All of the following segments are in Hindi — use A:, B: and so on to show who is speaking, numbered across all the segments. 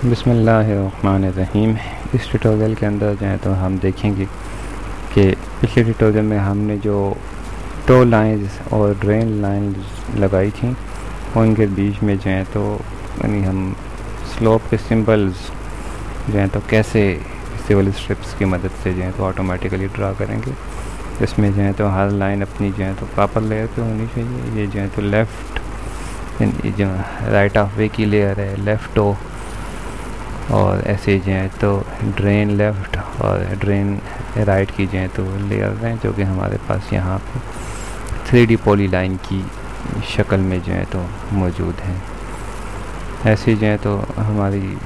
A: बिस्मिल्लाहिर्रहमानिर्रहीम। इस ट्यूटोरियल के अंदर जो है तो हम देखेंगे कि पिछले ट्यूटोरियल में हमने जो टो लाइंस और ड्रेन लाइंस लगाई थी उनके बीच में जो है तो यानी हम स्लोप के सिंबल्स जो है तो कैसे सिविल स्ट्रिप्स की मदद से जो है तो ऑटोमेटिकली ड्रा करेंगे। इसमें जो है तो हर लाइन अपनी जो है तो प्रॉपर लेयर पे होनी चाहिए। ये जो है तो लेफ़्ट जो राइट ऑफ वे की लेयर है लेफ़्ट टो, और ऐसे जो है तो ड्रेन लेफ़्ट और ड्रेन राइट की जो है तो लेयर हैं जो कि हमारे पास यहाँ पे 3D पॉली लाइन की शक्ल में जो है तो मौजूद हैं। ऐसे जो है तो हमारी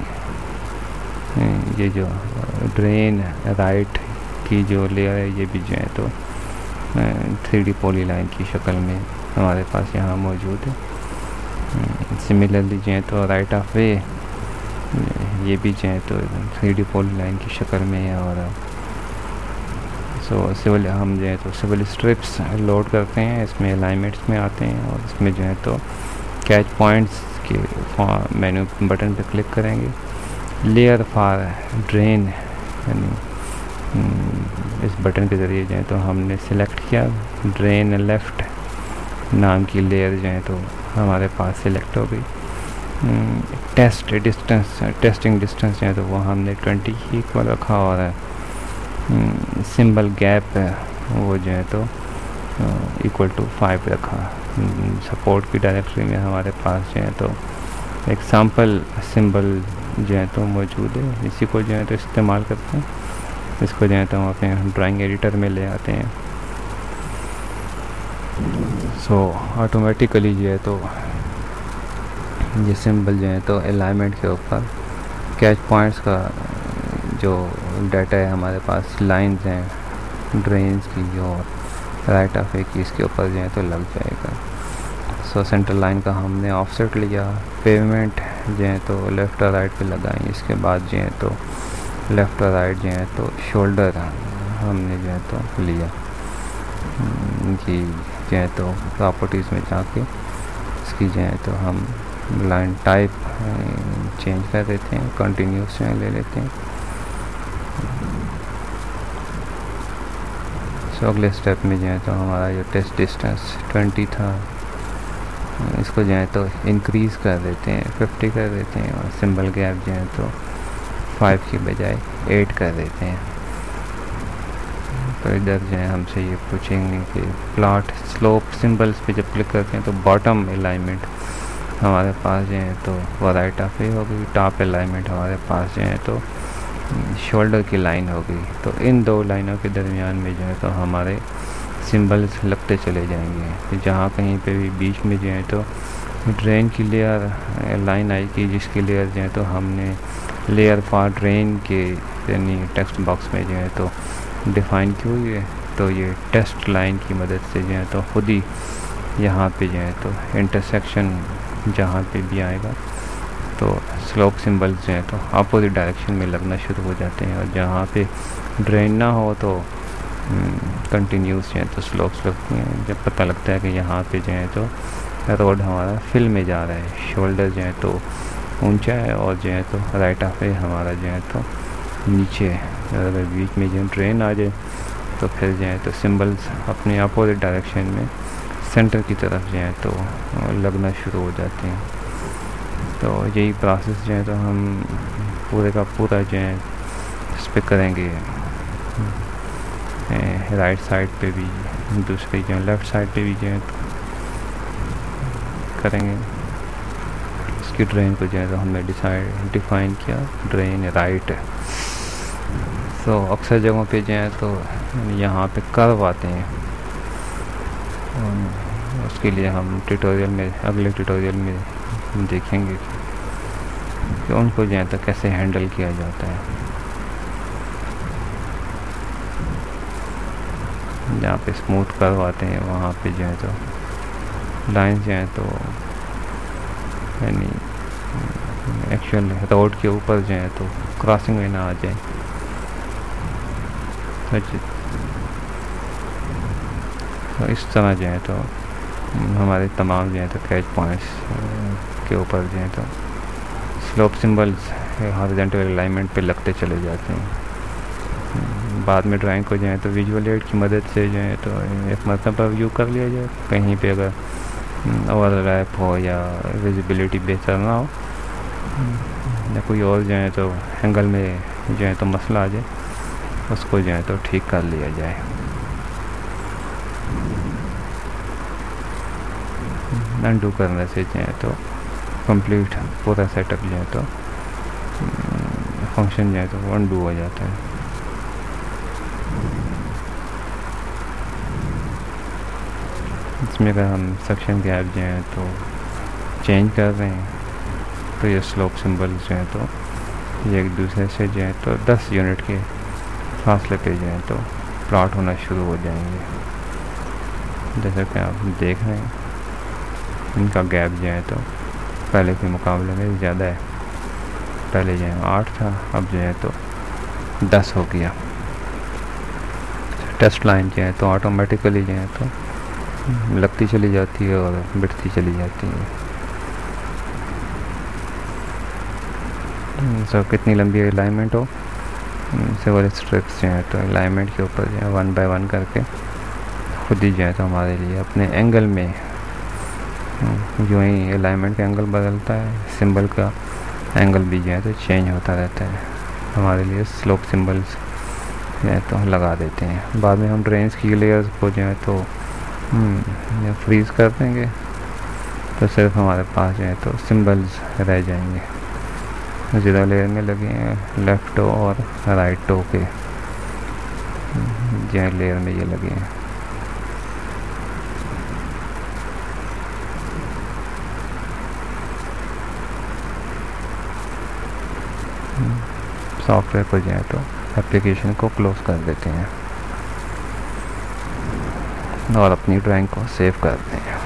A: ये जो ड्रेन राइट की जो लेयर है ये भी जो है तो 3D पॉली लाइन की शक्ल में हमारे पास यहाँ मौजूद है। सिमिलरली जो है तो राइट ऑफ वे ये भी जो है तो 3D पॉली लाइन की शक्ल में है। और सिविल हम जो है तो सिविल स्ट्रिप्स लोड करते हैं, इसमें अलाइनमेंट्स में आते हैं और इसमें जो है तो कैच पॉइंट्स के मेनू बटन पर क्लिक करेंगे। लेयर फॉर ड्रेन यानी इस बटन के ज़रिए जो है तो हमने सिलेक्ट किया ड्रेन लेफ़्ट नाम की लेयर जो है तो हमारे पास सिलेक्ट हो गई। टेस्टिंग डिस्टेंस जो है तो वो हमने 20 ही इक्वल रखा और सिंबल गैप वो जो है तो इक्वल टू 5 रखा। सपोर्ट की डायरेक्टरी में हमारे पास जो है तो एक सैम्पल सिंबल जो है तो मौजूद है, इसी को जो है तो इस्तेमाल करते हैं। इसको जो है तो हम अपने ड्राइंग एडिटर में ले आते हैं। ऑटोमेटिकली जो है तो ये सिंबल जो है तो अलाइनमेंट के ऊपर कैच पॉइंट्स का जो डाटा है हमारे पास लाइंस हैं ड्रेन्स की और राइट ऑफ वे की, इसके ऊपर जो है तो लग जाएगा। सेंटर लाइन का हमने ऑफसेट लिया, पेमेंट जो है तो लेफ़्ट और राइट पे लगाएंगे। इसके बाद जो है तो लेफ़्ट और राइट जो है तो शोल्डर हमने जो है तो लिया कि जो है तो प्रॉपर्टीज़ में जाके इसकी जो है तो हम लाइन टाइप चेंज कर देते हैं, कंटिन्यूस में ले लेते हैं। अगले स्टेप में जो है तो हमारा जो टेस्ट डिस्टेंस 20 था इसको जो है तो इंक्रीज़ कर देते हैं, 50 कर देते हैं और सिंबल गैप जो है तो 5 की बजाय 8 कर देते हैं। तो इधर जो है हमसे ये पूछेंगे कि प्लॉट स्लोप सिंबल्स पे जब क्लिक करते हैं तो बॉटम अलाइनमेंट हमारे पास जो है तो वो राइट ऑफ वे हो गई, टॉप अलाइनमेंट हमारे पास जो है तो शोल्डर की लाइन हो गई। तो इन दो लाइनों के दरमियान में जो है तो हमारे सिंबल्स लगते चले जाएंगे। जहाँ कहीं पे भी बीच में जो है तो ड्रेन की लेयर लाइन आएगी जिसकी लेयर जो है तो हमने लेयर फॉर ड्रेन के यानी टेक्स्ट बॉक्स में जो है तो डिफ़ाइन की हुई है। तो ये टेस्ट लाइन की मदद से जो है तो खुद ही यहाँ पे जो है तो इंटरसेक्शन जहाँ पे भी आएगा तो स्लोप सिंबल्स जो है तो अपोजिट डायरेक्शन में लगना शुरू हो जाते हैं। और जहाँ पे ड्रेन ना हो तो कंटिन्यूस जो है तो स्लोप्स लगती हैं। जब पता लगता है कि यहाँ पे जो है तो रोड हमारा फिल में जा रहा है, शोल्डर जो है तो ऊंचा है और जो है तो राइट ऑफ वे हमारा जो है तो नीचे है। अगर बीच में जो ड्रेन आ जाए तो फिर जो है तो सिंबल्स अपने अपोजिट डायरेक्शन में सेंटर की तरफ जो है तो लगना शुरू हो जाते हैं। तो यही प्रोसेस जो है तो हम पूरे का पूरा जो है इस पर करेंगे, राइट साइड पे भी दूसरी जो लेफ़्ट साइड पे भी जो है तो करेंगे। इसकी ड्रेन को जो है तो हमने डिफ़ाइन किया ड्रेन राइट। तो अक्सर जगहों पे जो है तो यहाँ पे कर्व आते हैं, उसके लिए हम ट्यूटोरियल में अगले ट्यूटोरियल में देखेंगे कि उनको जो है तो कैसे हैंडल किया जाता है। जहाँ पे स्मूथ कर्व आते हैं वहाँ पे जो है तो लाइन जो है तो यानी एक्चुअल रोड के ऊपर जो है तो क्रॉसिंग में ना आ जाए। तो इस तरह जो है तो हमारे तमाम जो है तो कैच पॉइंट्स के ऊपर जो है तो स्लोप सिंबल्स हॉरिजॉन्टल अलाइनमेंट पे लगते चले जाते हैं। बाद में ड्राइंग को जो है तो विजुअल एड की मदद से जो है तो एक मरतबा व्यू कर लिया जाए, कहीं पे अगर ओवरलैप हो या विजिबिलिटी बेहतर ना हो या कोई और जो है तो एंगल में जो है तो मसला आ जाए, उसको जो है तो ठीक कर लिया जाए। अनडू करने से जो है तो कंप्लीट पूरा सेटअप जो है तो फंक्शन जो है तो अनडू हो जाता है। इसमें अगर हम सेक्शन गैप जो है तो चेंज कर रहे हैं तो ये स्लोप सिंबल्स जो है तो ये एक दूसरे से जो है तो 10 यूनिट के फासले पे जो है तो प्लॉट होना शुरू हो जाएंगे। जैसा कि आप देख रहे हैं इनका गैप जो है तो पहले के मुकाबले में ज़्यादा है। पहले जो है 8 था, अब जो है तो 10 हो गया। टेस्ट लाइन जो है तो ऑटोमेटिकली जो है तो लगती चली जाती है और बिटती चली जाती है। सो कितनी लंबी अलाइनमेंट हो, सिविल स्ट्रिप्स जो है तो अलाइनमेंट के ऊपर जो है 1 बाय 1 करके खुद ही जो है तो हमारे लिए अपने एंगल में जो ही अलाइनमेंट का एंगल बदलता है, सिंबल का एंगल भी जो है तो चेंज होता रहता है। हमारे लिए स्लोप सिंबल्स जो है तो लगा देते हैं। बाद में हम ड्रेन्स की लेयर्स को जो है तो फ्रीज़ कर देंगे तो सिर्फ हमारे पास जो है तो सिंबल्स रह जाएंगे। ज़ीरो लेयर में लगे हैं लेफ़्ट टो और राइट टो के जो लेयर में ये लगे हैं। सॉफ्टवेयर को जो है तो एप्लीकेशन को क्लोज कर देते हैं और अपनी ड्राइंग को सेव करते हैं।